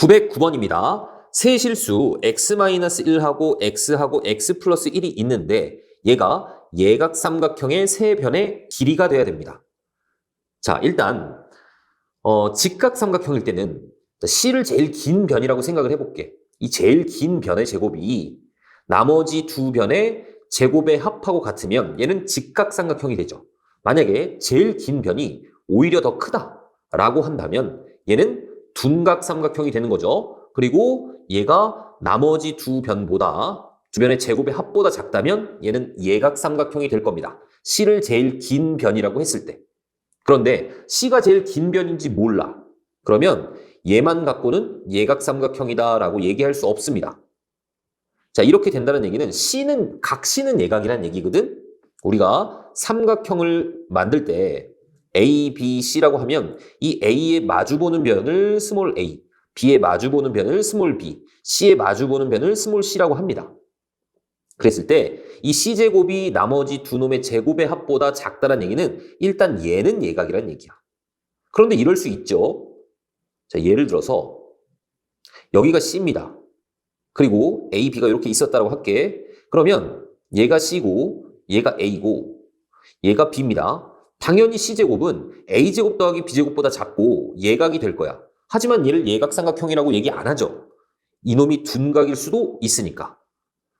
909번입니다. 세 실수 x-1하고 x하고 x 플러스 1이 있는데 얘가 예각삼각형의 세 변의 길이가 돼야 됩니다. 자, 일단 직각삼각형일 때는 C를 제일 긴 변이라고 생각을 해볼게. 이 제일 긴 변의 제곱이 나머지 두 변의 제곱의 합하고 같으면 얘는 직각삼각형이 되죠. 만약에 제일 긴 변이 오히려 더 크다라고 한다면 얘는 둔각삼각형이 되는 거죠. 그리고 얘가 나머지 두 변의 제곱의 합보다 작다면 얘는 예각삼각형이 될 겁니다. C를 제일 긴 변이라고 했을 때. 그런데 C가 제일 긴 변인지 몰라. 그러면 얘만 갖고는 예각삼각형이다라고 얘기할 수 없습니다. 자, 이렇게 된다는 얘기는 각 C는 예각이라는 얘기거든. 우리가 삼각형을 만들 때 A, B, C라고 하면 이 A에 마주보는 변을 스몰 a, B에 마주보는 변을 스몰 b, C에 마주보는 변을 스몰 c라고 합니다. 그랬을 때 이 C제곱이 나머지 두 놈의 제곱의 합보다 작다는 얘기는 일단 얘는 예각이라는 얘기야. 그런데 이럴 수 있죠. 자, 예를 들어서 여기가 C입니다. 그리고 A, B가 이렇게 있었다고 할게. 그러면 얘가 C고 얘가 A고 얘가 B입니다. 당연히 C제곱은 A제곱 더하기 B제곱보다 작고 예각이 될 거야. 하지만 얘를 예각삼각형이라고 얘기 안 하죠. 이놈이 둔각일 수도 있으니까.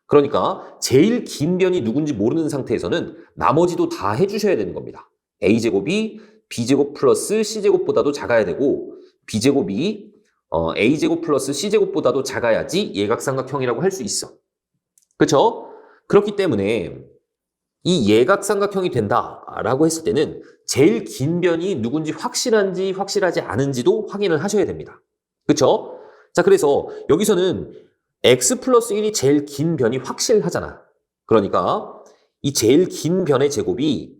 그러니까 제일 긴 변이 누군지 모르는 상태에서는 나머지도 다 해주셔야 되는 겁니다. A제곱이 B제곱 플러스 C제곱보다도 작아야 되고 B제곱이 A제곱 플러스 C제곱보다도 작아야지 예각삼각형이라고 할 수 있어. 그렇죠? 그렇기 때문에 이 예각삼각형이 된다라고 했을 때는 제일 긴 변이 누군지 확실한지 확실하지 않은지도 확인을 하셔야 됩니다. 그렇죠? 자, 그래서 여기서는 x 플러스 1이 제일 긴 변이 확실하잖아. 그러니까 이 제일 긴 변의 제곱이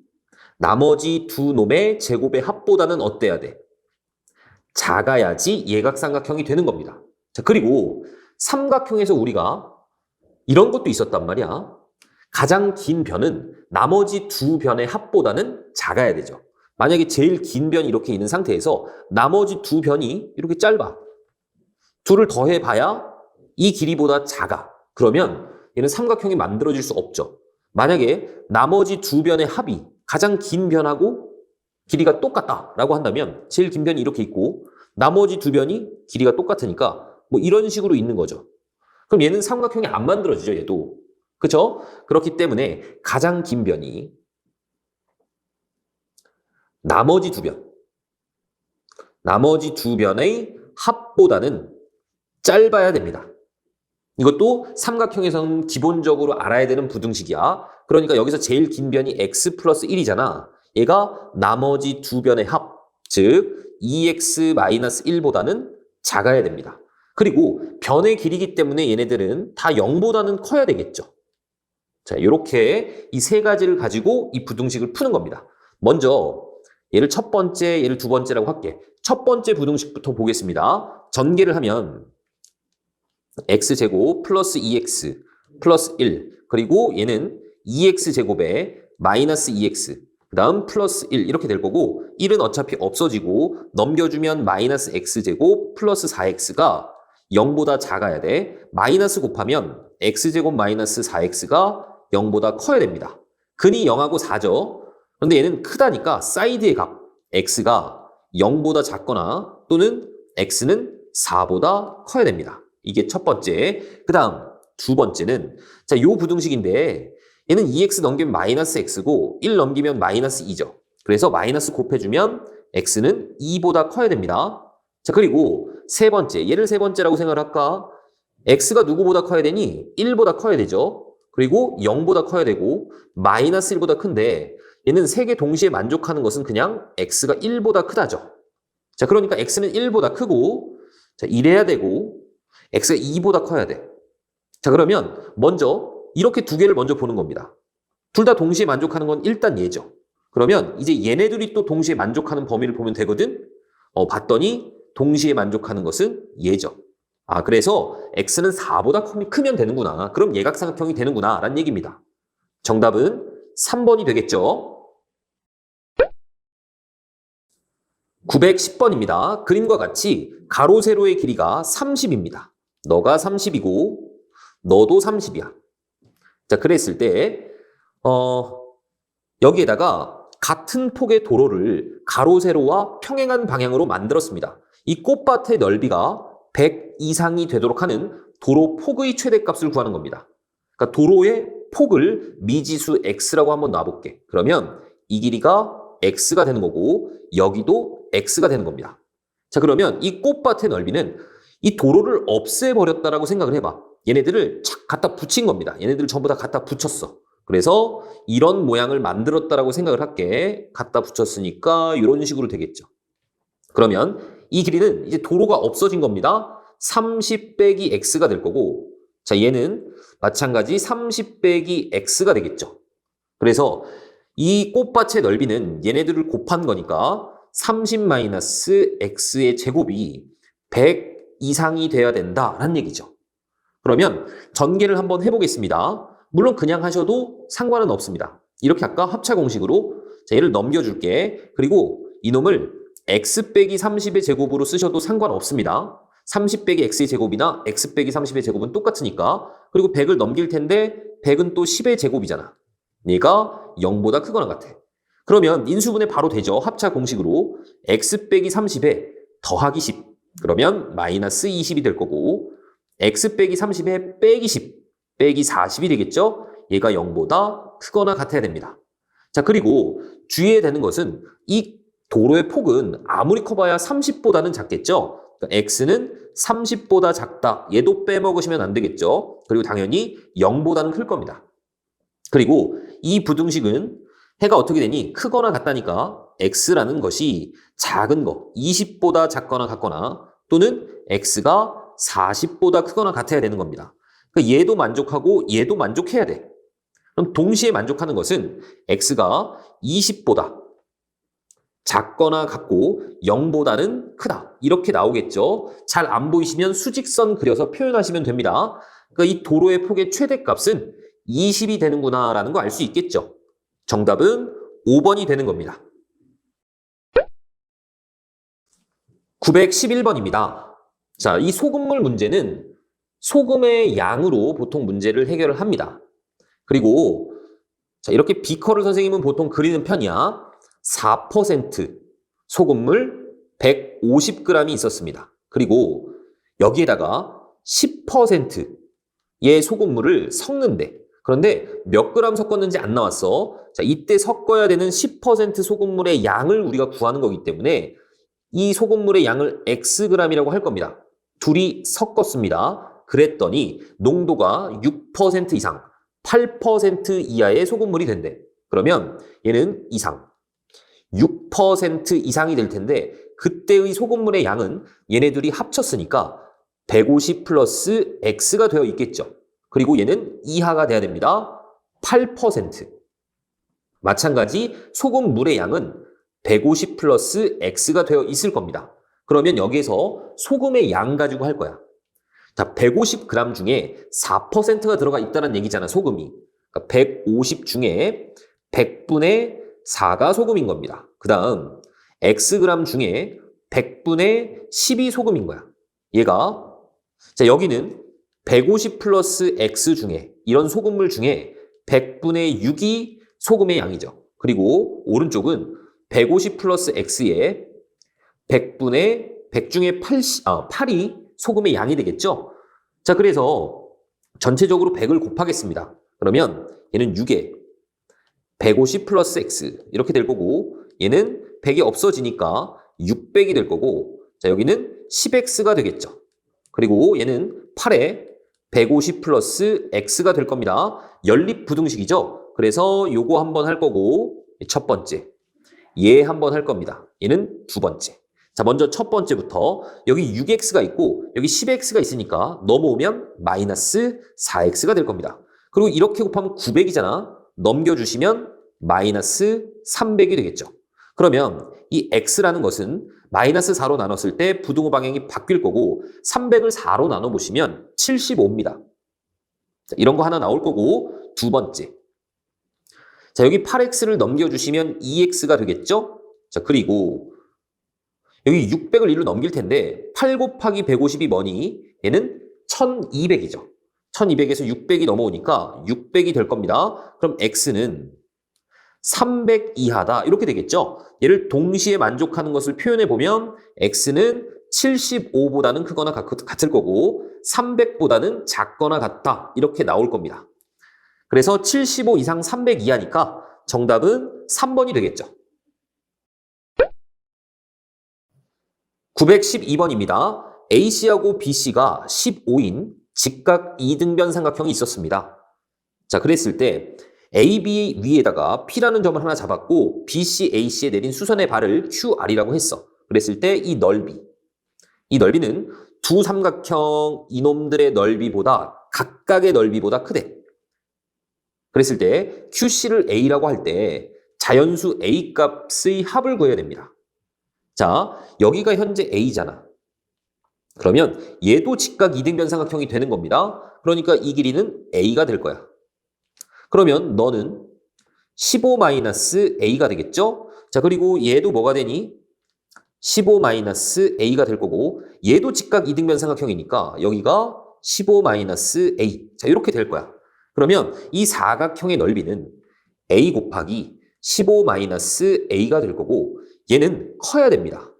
나머지 두 놈의 제곱의 합보다는 어때야 돼? 작아야지 예각삼각형이 되는 겁니다. 자, 그리고 삼각형에서 우리가 이런 것도 있었단 말이야. 가장 긴 변은 나머지 두 변의 합보다는 작아야 되죠. 만약에 제일 긴 변이 이렇게 있는 상태에서 나머지 두 변이 이렇게 짧아. 둘을 더해봐야 이 길이보다 작아. 그러면 얘는 삼각형이 만들어질 수 없죠. 만약에 나머지 두 변의 합이 가장 긴 변하고 길이가 똑같다라고 한다면 제일 긴 변이 이렇게 있고 나머지 두 변이 길이가 똑같으니까 뭐 이런 식으로 있는 거죠. 그럼 얘는 삼각형이 안 만들어지죠, 얘도. 그렇죠? 그렇기 때문에 가장 긴 변이 나머지 두 변의 합보다는 짧아야 됩니다. 이것도 삼각형에서는 기본적으로 알아야 되는 부등식이야. 그러니까 여기서 제일 긴 변이 x 플러스 1이잖아. 얘가 나머지 두 변의 합, 즉 2x-1보다는 작아야 됩니다. 그리고 변의 길이기 때문에 얘네들은 다 0보다는 커야 되겠죠. 자, 이렇게 이 세 가지를 가지고 이 부등식을 푸는 겁니다. 먼저 얘를 첫 번째, 얘를 두 번째라고 할게. 첫 번째 부등식부터 보겠습니다. 전개를 하면 x제곱 플러스 2x 플러스 1 그리고 얘는 2x제곱에 마이너스 2x 그 다음 플러스 1 이렇게 될 거고 1은 어차피 없어지고 넘겨주면 마이너스 x제곱 플러스 4x가 0보다 작아야 돼. 마이너스 곱하면 x제곱 마이너스 4x가 0보다 커야 됩니다. 근이 0하고 4죠. 그런데 얘는 크다니까 사이드의 값 x가 0보다 작거나 또는 x는 4보다 커야 됩니다. 이게 첫 번째. 그 다음 두 번째는 자, 요 부등식인데 얘는 2x 넘기면 마이너스 x고 1 넘기면 마이너스 2죠. 그래서 마이너스 곱해주면 x는 2보다 커야 됩니다. 자, 그리고 세 번째. 얘를 세 번째라고 생각을 할까? x가 누구보다 커야 되니? 1보다 커야 되죠. 그리고 0보다 커야 되고 마이너스 1보다 큰데 얘는 세 개 동시에 만족하는 것은 그냥 x가 1보다 크다죠. 자, 그러니까 x는 1보다 크고 자, 이래야 되고 x가 2보다 커야 돼. 자, 그러면 먼저 이렇게 두 개를 먼저 보는 겁니다. 둘 다 동시에 만족하는 건 일단 얘죠. 그러면 이제 얘네들이 또 동시에 만족하는 범위를 보면 되거든. 봤더니 동시에 만족하는 것은 얘죠. 아, 그래서 x는 4보다 크면 되는구나. 그럼 예각삼각형이 되는구나 라는 얘기입니다. 정답은 3번이 되겠죠. 910번입니다. 그림과 같이 가로 세로의 길이가 30입니다. 너가 30이고 너도 30이야. 자, 그랬을 때 여기에다가 같은 폭의 도로를 가로 세로와 평행한 방향으로 만들었습니다. 이 꽃밭의 넓이가 100 이상이 되도록 하는 도로 폭의 최대값을 구하는 겁니다. 그러니까 도로의 폭을 미지수 x라고 한번 놔볼게. 그러면 이 길이가 x가 되는 거고 여기도 x가 되는 겁니다. 자, 그러면 이 꽃밭의 넓이는 이 도로를 없애버렸다라고 생각을 해봐. 얘네들을 착 갖다 붙인 겁니다. 얘네들을 전부 다 갖다 붙였어. 그래서 이런 모양을 만들었다라고 생각을 할게. 갖다 붙였으니까 이런 식으로 되겠죠. 그러면 이 길이는 이제 도로가 없어진 겁니다. 30 빼기 x가 될 거고, 자, 얘는 마찬가지 30 빼기 x가 되겠죠. 그래서 이 꽃밭의 넓이는 얘네들을 곱한 거니까 30 마이너스 x의 제곱이 100 이상이 돼야 된다라는 얘기죠. 그러면 전개를 한번 해보겠습니다. 물론 그냥 하셔도 상관은 없습니다. 이렇게 아까 합차 공식으로 자, 얘를 넘겨줄게. 그리고 이놈을 x 빼기 30의 제곱으로 쓰셔도 상관없습니다. 30 빼기 x의 제곱이나 x 빼기 30의 제곱은 똑같으니까. 그리고 100을 넘길 텐데 100은 또 10의 제곱이잖아. 얘가 0보다 크거나 같아. 그러면 인수분해 바로 되죠. 합차 공식으로 x 빼기 30에 더하기 10. 그러면 마이너스 20이 될 거고 x 빼기 30에 빼기 10, 빼기 40이 되겠죠? 얘가 0보다 크거나 같아야 됩니다. 자, 그리고 주의해야 되는 것은 이 도로의 폭은 아무리 커봐야 30보다는 작겠죠? 그러니까 x는 30보다 작다. 얘도 빼먹으시면 안 되겠죠? 그리고 당연히 0보다는 클 겁니다. 그리고 이 부등식은 해가 어떻게 되니? 크거나 같다니까 x라는 것이 작은 거, 20보다 작거나 같거나 또는 x가 40보다 크거나 같아야 되는 겁니다. 그러니까 얘도 만족하고 얘도 만족해야 돼. 그럼 동시에 만족하는 것은 x가 20보다 작거나 같고 0보다는 크다. 이렇게 나오겠죠. 잘 안 보이시면 수직선 그려서 표현하시면 됩니다. 그러니까 이 도로의 폭의 최대값은 20이 되는구나 라는 거 알 수 있겠죠. 정답은 5번이 되는 겁니다. 911번입니다. 자, 이 소금물 문제는 소금의 양으로 보통 문제를 해결을 합니다. 그리고 자, 이렇게 비커를 선생님은 보통 그리는 편이야. 4% 소금물 150g이 있었습니다. 그리고 여기에다가 10%의 소금물을 섞는데 그런데 몇 그램 섞었는지 안 나왔어. 자, 이때 섞어야 되는 10% 소금물의 양을 우리가 구하는 거기 때문에 이 소금물의 양을 xg이라고 할 겁니다. 둘이 섞었습니다. 그랬더니 농도가 6% 이상, 8% 이하의 소금물이 된대. 그러면 얘는 이상, 6% 이상이 될 텐데 그때의 소금물의 양은 얘네들이 합쳤으니까 150 플러스 x가 되어 있겠죠. 그리고 얘는 이하가 돼야 됩니다. 8%. 마찬가지 소금물의 양은 150 플러스 x가 되어 있을 겁니다. 그러면 여기에서 소금의 양 가지고 할 거야. 자, 150g 중에 4%가 들어가 있다는 얘기잖아, 소금이. 그러니까 150 중에 100분의 4가 소금인 겁니다. 그 다음 xg 중에 100분의 10이 소금인 거야. 얘가 자, 여기는 150 플러스 x 중에 이런 소금물 중에 100분의 6이 소금의 양이죠. 그리고 오른쪽은 150 플러스 x에 100분의 100 중에 8이 소금의 양이 되겠죠. 자, 그래서 전체적으로 100을 곱하겠습니다. 그러면 얘는 6에 150 플러스 x 이렇게 될 거고 얘는 100이 없어지니까 600이 될 거고 자, 여기는 10x가 되겠죠. 그리고 얘는 8에 150 플러스 x가 될 겁니다. 연립 부등식이죠. 그래서 요거 한번 할 거고 첫 번째 얘 한번 할 겁니다. 얘는 두 번째. 자, 먼저 첫 번째부터 여기 6x가 있고 여기 10x가 있으니까 넘어오면 마이너스 4x가 될 겁니다. 그리고 이렇게 곱하면 900이잖아. 넘겨주시면 마이너스 300이 되겠죠. 그러면 이 x라는 것은 마이너스 4로 나눴을 때 부등호 방향이 바뀔 거고 300을 4로 나눠보시면 75입니다. 자, 이런 거 하나 나올 거고 두 번째. 자, 여기 8x를 넘겨주시면 2x가 되겠죠? 자, 그리고 여기 600을 1로 넘길 텐데 8 곱하기 150이 뭐니? 얘는 1200이죠. 1200에서 600이 넘어오니까 600이 될 겁니다. 그럼 x는 300 이하다. 이렇게 되겠죠? 얘를 동시에 만족하는 것을 표현해 보면 x는 75보다는 크거나 같을 거고 300보다는 작거나 같다. 이렇게 나올 겁니다. 그래서 75 이상 300 이하니까 정답은 3번이 되겠죠. 912번입니다. AC하고 BC가 15인 직각 이등변 삼각형이 있었습니다. 자, 그랬을 때 AB 위에다가 P라는 점을 하나 잡았고 BC, AC에 내린 수선의 발을 QR이라고 했어. 그랬을 때 이 넓이는 두 삼각형 이놈들의 넓이보다 각각의 넓이보다 크대. 그랬을 때 QC를 A라고 할 때 자연수 A 값의 합을 구해야 됩니다. 자, 여기가 현재 A잖아. 그러면 얘도 직각 이등변 삼각형이 되는 겁니다. 그러니까 이 길이는 A가 될 거야. 그러면 너는 15-A가 되겠죠? 자, 그리고 얘도 뭐가 되니? 15-A가 될 거고 얘도 직각 이등변 삼각형이니까 여기가 15-A. 자, 이렇게 될 거야. 그러면 이 사각형의 넓이는 A 곱하기 15-A가 될 거고 얘는 커야 됩니다.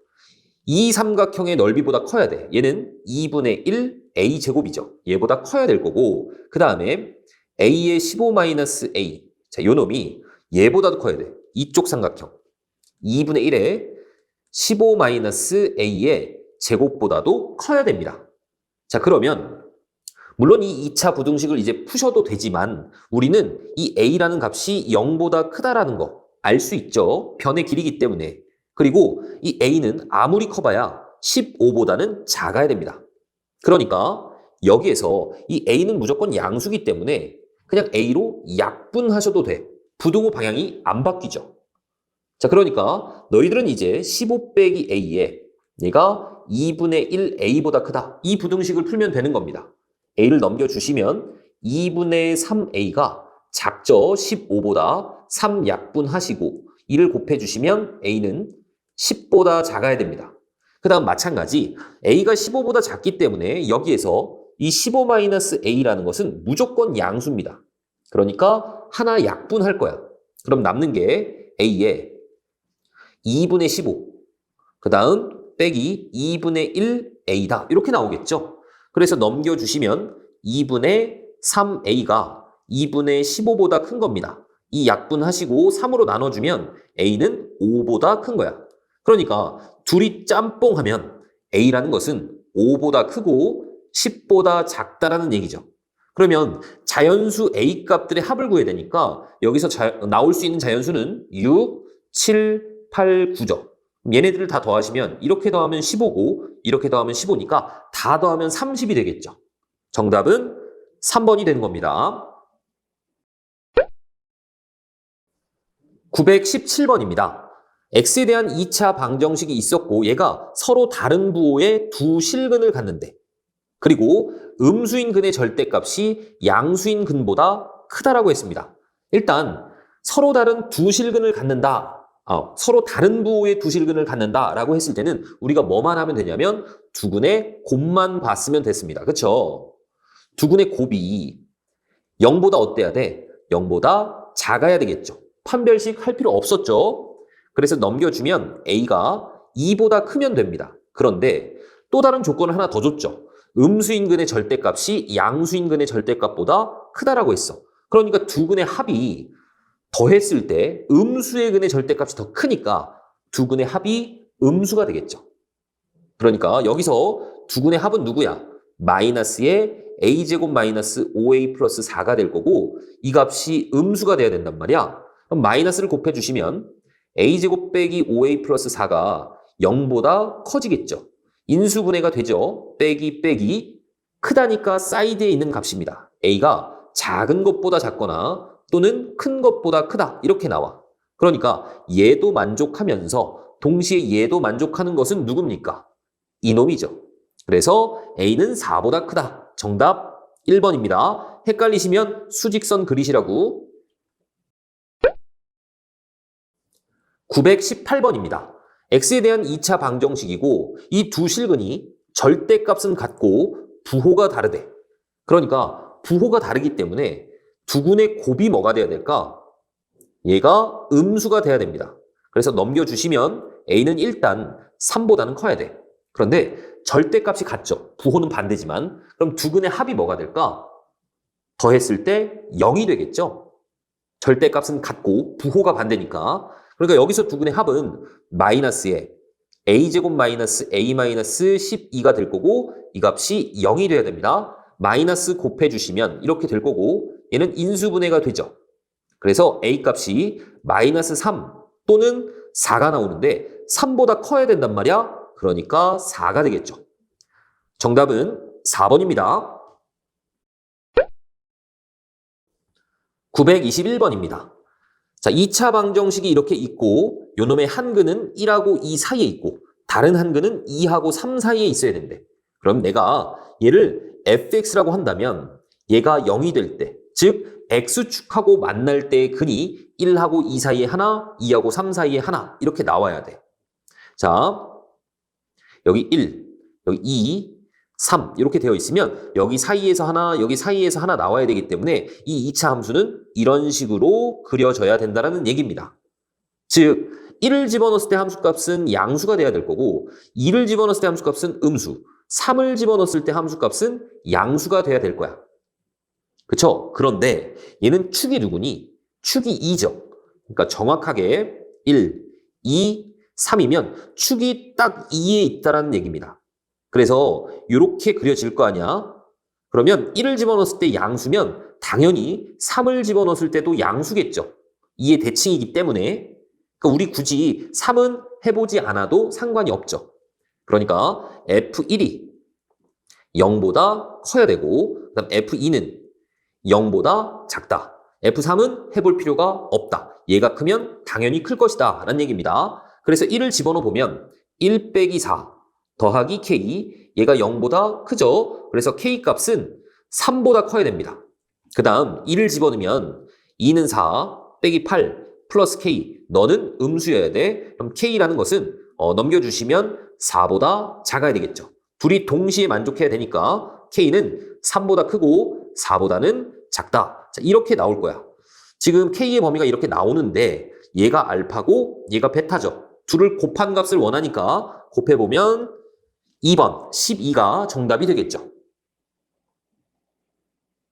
이 삼각형의 넓이보다 커야 돼. 얘는 2분의 1 A제곱이죠. 얘보다 커야 될 거고 그 다음에 A의 15-A. 자, 요 놈이 얘보다도 커야 돼. 이쪽 삼각형. 2분의 1에 15-A의 제곱보다도 커야 됩니다. 자, 그러면 물론 이 2차 부등식을 이제 푸셔도 되지만 우리는 이 A라는 값이 0보다 크다라는 거 알 수 있죠. 변의 길이기 때문에. 그리고 이 A는 아무리 커봐야 15보다는 작아야 됩니다. 그러니까 여기에서 이 A는 무조건 양수기 때문에 그냥 A로 약분하셔도 돼. 부등호 방향이 안 바뀌죠. 자, 그러니까 너희들은 이제 15 빼기 A에 얘가 2분의 1 A보다 크다. 이 부등식을 풀면 되는 겁니다. A를 넘겨주시면 2분의 3A가 작죠. 15보다 3 약분하시고 2를 곱해주시면 A는 10보다 작아야 됩니다. 그 다음 마찬가지 A가 15보다 작기 때문에 여기에서 이 15-A라는 것은 무조건 양수입니다. 그러니까 하나 약분할 거야. 그럼 남는 게 A에 2분의 15, 그 다음 빼기 2분의 1A다. 이렇게 나오겠죠. 그래서 넘겨주시면 2분의 3A가 2분의 15보다 큰 겁니다. 이 약분하시고 3으로 나눠주면 A는 5보다 큰 거야. 그러니까 둘이 짬뽕하면 A라는 것은 5보다 크고 10보다 작다라는 얘기죠. 그러면 자연수 A 값들의 합을 구해야 되니까 여기서 나올 수 있는 자연수는 6, 7, 8, 9죠. 얘네들을 다 더하시면 이렇게 더하면 15고 이렇게 더하면 15니까 다 더하면 30이 되겠죠. 정답은 3번이 되는 겁니다. 917번입니다. x에 대한 2차 방정식이 있었고 얘가 서로 다른 부호의 두 실근을 갖는데 그리고 음수인 근의 절대값이 양수인 근보다 크다라고 했습니다. 일단 서로 다른 두 실근을 갖는다. 서로 다른 부호의 두 실근을 갖는다라고 했을 때는 우리가 뭐만 하면 되냐면 두근의 곱만 봤으면 됐습니다. 그렇죠? 두근의 곱이 0보다 어때야 돼? 0보다 작아야 되겠죠. 판별식 할 필요 없었죠. 그래서 넘겨주면 A가 2보다 크면 됩니다. 그런데 또 다른 조건을 하나 더 줬죠. 음수인근의 절대값이 양수인근의 절대값보다 크다라고 했어. 그러니까 두 근의 합이 더했을 때 음수의 근의 절대값이 더 크니까 두 근의 합이 음수가 되겠죠. 그러니까 여기서 두 근의 합은 누구야? 마이너스의 a제곱 마이너스 5a 플러스 4가 될 거고 이 값이 음수가 돼야 된단 말이야. 그럼 마이너스를 곱해주시면 a제곱 빼기 5a 플러스 4가 0보다 커지겠죠. 인수분해가 되죠. 빼기 빼기 크다니까 사이드에 있는 값입니다. a가 작은 것보다 작거나 또는 큰 것보다 크다 이렇게 나와. 그러니까 얘도 만족하면서 동시에 얘도 만족하는 것은 누굽니까? 이놈이죠. 그래서 a는 4보다 크다. 정답 1번입니다. 헷갈리시면 수직선 그리시라고. 918번입니다. x에 대한 2차 방정식이고 이 두 실근이 절대값은 같고 부호가 다르대. 그러니까 부호가 다르기 때문에 두근의 곱이 뭐가 돼야 될까? 얘가 음수가 돼야 됩니다. 그래서 넘겨주시면 a는 일단 3보다는 커야 돼. 그런데 절대값이 같죠. 부호는 반대지만. 그럼 두근의 합이 뭐가 될까? 더했을 때 0이 되겠죠. 절대값은 같고 부호가 반대니까. 그러니까 여기서 두근의 합은 마이너스에 a제곱 마이너스 a 마이너스 12가 될 거고 이 값이 0이 돼야 됩니다. 마이너스 곱해주시면 이렇게 될 거고 얘는 인수분해가 되죠. 그래서 a 값이 마이너스 3 또는 4가 나오는데 3보다 커야 된단 말이야. 그러니까 4가 되겠죠. 정답은 4번입니다. 921번입니다. 자, 2차 방정식이 이렇게 있고 요놈의 한 근은 1하고 2 사이에 있고 다른 한 근은 2하고 3 사이에 있어야 된대. 그럼 내가 얘를 fx라고 한다면 얘가 0이 될 때, 즉 x축하고 만날 때의 근이 1하고 2 사이에 하나, 2하고 3 사이에 하나 이렇게 나와야 돼. 자, 여기 1, 여기 2, 3 이렇게 되어 있으면 여기 사이에서 하나, 여기 사이에서 하나 나와야 되기 때문에 이 2차 함수는 이런 식으로 그려져야 된다는 얘기입니다. 즉 1을 집어넣었을 때 함수값은 양수가 돼야 될 거고 2를 집어넣었을 때 함수값은 음수, 3을 집어넣었을 때 함수값은 양수가 돼야 될 거야. 그쵸? 그런데 얘는 축이 누구니? 축이 2죠. 그러니까 정확하게 1, 2, 3이면 축이 딱 2에 있다는 얘기입니다. 그래서 이렇게 그려질 거 아니야? 그러면 1을 집어넣었을 때 양수면 당연히 3을 집어넣었을 때도 양수겠죠. 2의 대칭이기 때문에. 그러니까 우리 굳이 3은 해보지 않아도 상관이 없죠. 그러니까 F1이 0보다 커야 되고 그다음 F2는 0보다 작다. F3은 해볼 필요가 없다. 얘가 크면 당연히 클 것이다 라는 얘기입니다. 그래서 1을 집어넣어 보면 1 빼기 4 더하기 K, 얘가 0보다 크죠. 그래서 K 값은 3보다 커야 됩니다. 그 다음 2를 집어넣으면 2는 4 빼기 8 플러스 K, 너는 음수여야 돼. 그럼 K라는 것은 넘겨주시면 4보다 작아야 되겠죠. 둘이 동시에 만족해야 되니까 K는 3보다 크고 4보다는 작다. 자, 이렇게 나올 거야. 지금 K의 범위가 이렇게 나오는데 얘가 알파고 얘가 베타죠. 둘을 곱한 값을 원하니까 곱해보면 2번 12가 정답이 되겠죠.